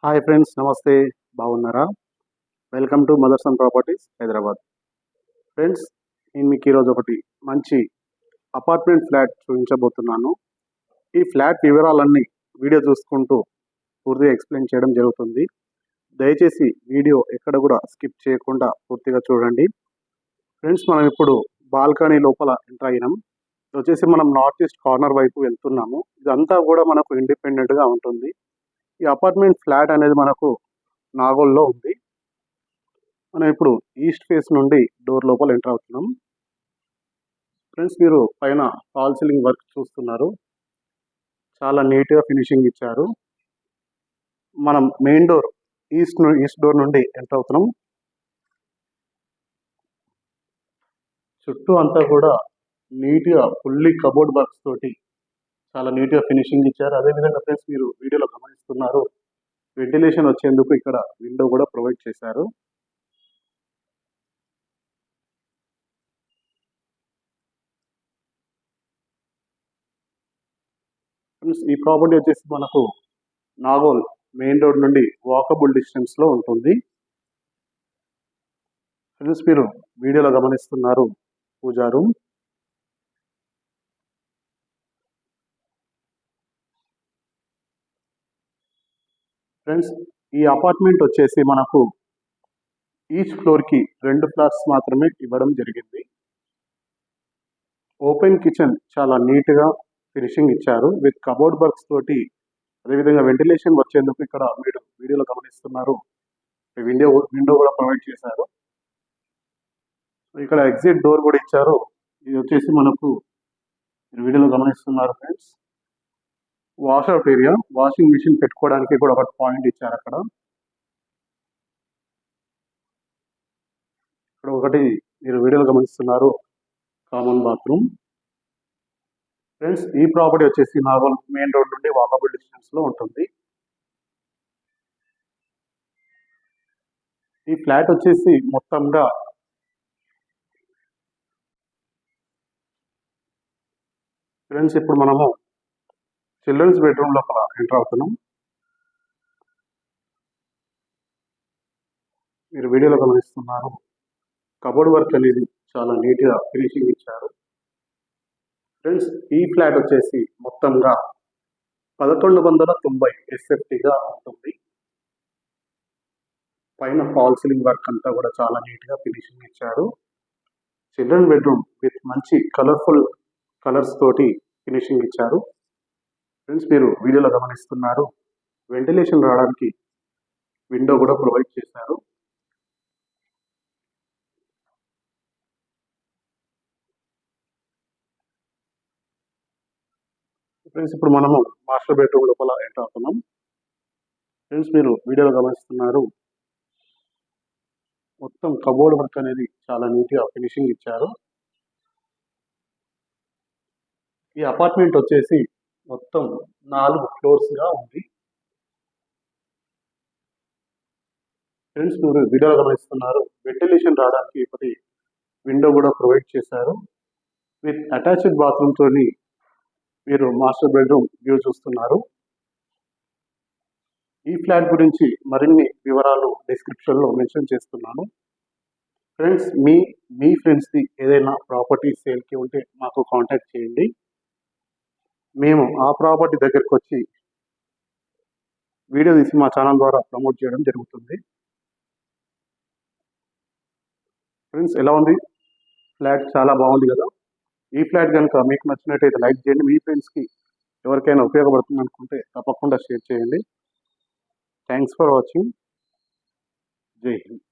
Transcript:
Hi friends, నమస్తే. బాగున్నారా? Welcome to Motherson properties Hyderabad. Friends, నేను మీకు ఈరోజు ఒకటి మంచి అపార్ట్మెంట్ ఫ్లాట్ చూపించబోతున్నాను. ఈ ఫ్లాట్ వివరాలన్నీ వీడియో చూసుకుంటూ పూర్తిగా ఎక్స్ప్లెయిన్ చేయడం జరుగుతుంది. దయచేసి వీడియో ఎక్కడ కూడా స్కిప్ చేయకుండా పూర్తిగా చూడండి. ఫ్రెండ్స్, మనం ఇప్పుడు బాల్కనీ లోపల ఎంటర్ అయినాం. ఇది వచ్చేసి మనం నార్త్ ఈస్ట్ కార్నర్ వైపు వెళ్తున్నాము. ఇదంతా కూడా మనకు ఇండిపెండెంట్గా ఉంటుంది. ఈ అపార్ట్మెంట్ ఫ్లాట్ అనేది మనకు నాగోల్లో ఉంది. మనం ఇప్పుడు ఈస్ట్ ఫేస్ నుండి డోర్ లోపల ఎంటర్ అవుతున్నాం. ఫ్రెండ్స్, మీరు పైన ఫాల్ సీలింగ్ వర్క్ చూస్తున్నారు. చాలా నీట్గా ఫినిషింగ్ ఇచ్చారు. మనం మెయిన్ డోర్ ఈస్ట్ డోర్ నుండి ఎంటర్ అవుతున్నాం. చుట్టూ అంతా కూడా నీట్గా ఫుల్లీ కబోర్డ్ వర్క్స్ తోటి చాలా నీట్గా ఫినిషింగ్ ఇచ్చారు. అదేవిధంగా ఫ్రెండ్స్, మీరు వీడియోలో గమనిస్తున్నారు, వెంటిలేషన్ వచ్చేందుకు ఇక్కడ విండో కూడా ప్రొవైడ్ చేశారు. ఫ్రెండ్స్, ఈ ప్రాపర్టీ వచ్చేసి మనకు నాగోల్ మెయిన్ రోడ్ నుండి వాకబుల్ డిస్టెన్స్లో ఉంటుంది. ఫ్రెండ్స్, మీరు వీడియోలో గమనిస్తున్నారు పూజా రూమ్. ఫ్రెండ్స్, ఈ అపార్ట్మెంట్ వచ్చేసి మనకు ఈచ్ ఫ్లోర్కి 2 ఫ్లాట్స్ మాత్రమే ఇవ్వడం జరిగింది. ఓపెన్ కిచెన్ చాలా నీట్గా ఫినిషింగ్ ఇచ్చారు విత్ కబోర్డ్ వర్క్స్ తోటి. అదేవిధంగా వెంటిలేషన్ వచ్చేందుకు ఇక్కడ మీరు వీడియోలో గమనిస్తున్నారు, విండో కూడా ప్రొవైడ్ చేశారు. ఇక్కడ ఎగ్జిట్ డోర్ కూడా ఇచ్చారు. ఇది వచ్చేసి మనకు వీడియోలో గమనిస్తున్నారు friends, washout area, washing machine పెట్టుకోవడానికి కూడా ఒక పాయింట్ ఇచ్చారు. అక్కడ ఇక్కడ ఒకటి మీరు వీడియోలో గమనిస్తున్నారు, కామన్ బాత్రూమ్. ఫ్రెండ్స్, ఈ ప్రాపర్టీ వచ్చేసి నాగోల్ మెయిన్ రోడ్ నుండి వాకబుల్ డిస్టెన్స్ లో ఉంటుంది. ఈ ఫ్లాట్ వచ్చేసి మొత్తంగా ఫ్రెండ్స్, ఇప్పుడు మనము చిల్డ్రన్స్ బెడ్రూమ్ లోపల ఎంటర్ అవుతున్నాం. మీరు వీడియోలో గమనిస్తున్నారు, కబోర్డ్ వర్క్ అనేది చాలా నీట్గా ఫినిషింగ్ ఇచ్చారు. ఫ్రెండ్స్, ఈ ఫ్లాట్ వచ్చేసి మొత్తంగా 1190 ఎస్ఎఫ్టీగా ఉంటుంది. పైన ఫాల్ సీలింగ్ వర్క్ అంతా కూడా చాలా నీట్గా ఫినిషింగ్ ఇచ్చారు. చిల్డ్రన్ బెడ్రూమ్ విత్ మంచి కలర్ఫుల్ కలర్స్ తోటి ఫినిషింగ్ ఇచ్చారు. ఫ్రెండ్స్, మీరు వీడియోలో గమనిస్తున్నారు, వెంటిలేషన్ రావడానికి విండో కూడా ప్రొవైడ్ చేశారు. ఫ్రెండ్స్, ఇప్పుడు మనము మాస్టర్ బెడ్రూమ్ లోపల ఎంటర్ అవుతున్నాం. ఫ్రెండ్స్, మీరు వీడియోలో గమనిస్తున్నారు, మొత్తం కబోర్డ్ వర్క్ అనేది చాలా నీట్గా ఫినిషింగ్ ఇచ్చారు. ఈ అపార్ట్మెంట్ వచ్చేసి మొత్తం 4 ఫ్లోర్స్గా ఉంది. ఫ్రెండ్స్, మీరు వీడియోలో గమనిస్తున్నారు, వెంటిలేషన్ రావడానికి ఒకటి విండో కూడా ప్రొవైడ్ చేశారు. విత్ అటాచ్డ్ బాత్రూమ్ తోని మీరు మాస్టర్ బెడ్రూమ్ వ్యూ చూస్తున్నారు. ఈ ఫ్లాట్ గురించి మరిన్ని వివరాలు డిస్క్రిప్షన్లో మెన్షన్ చేస్తున్నాను. ఫ్రెండ్స్, మీ ఫ్రెండ్స్ది ఏదైనా ప్రాపర్టీ సేల్కి ఉంటే మాకు కాంటాక్ట్ చేయండి. మేము ఆ ప్రాపర్టీ దగ్గరికి వచ్చి వీడియో తీసి మా ఛానల్ ద్వారా ప్రమోట్ చేయడం జరుగుతుంది. ఫ్రెండ్స్, ఎలా ఉంది ఫ్లాట్? చాలా బాగుంది కదా. ఈ ఫ్లాట్ కనుక మీకు నచ్చినట్టయితే లైక్ చేయండి. మీ ఫ్రెండ్స్కి ఎవరికైనా ఉపయోగపడుతుంది అనుకుంటే తప్పకుండా షేర్ చేయండి. Thanks for watching. జై హింద్.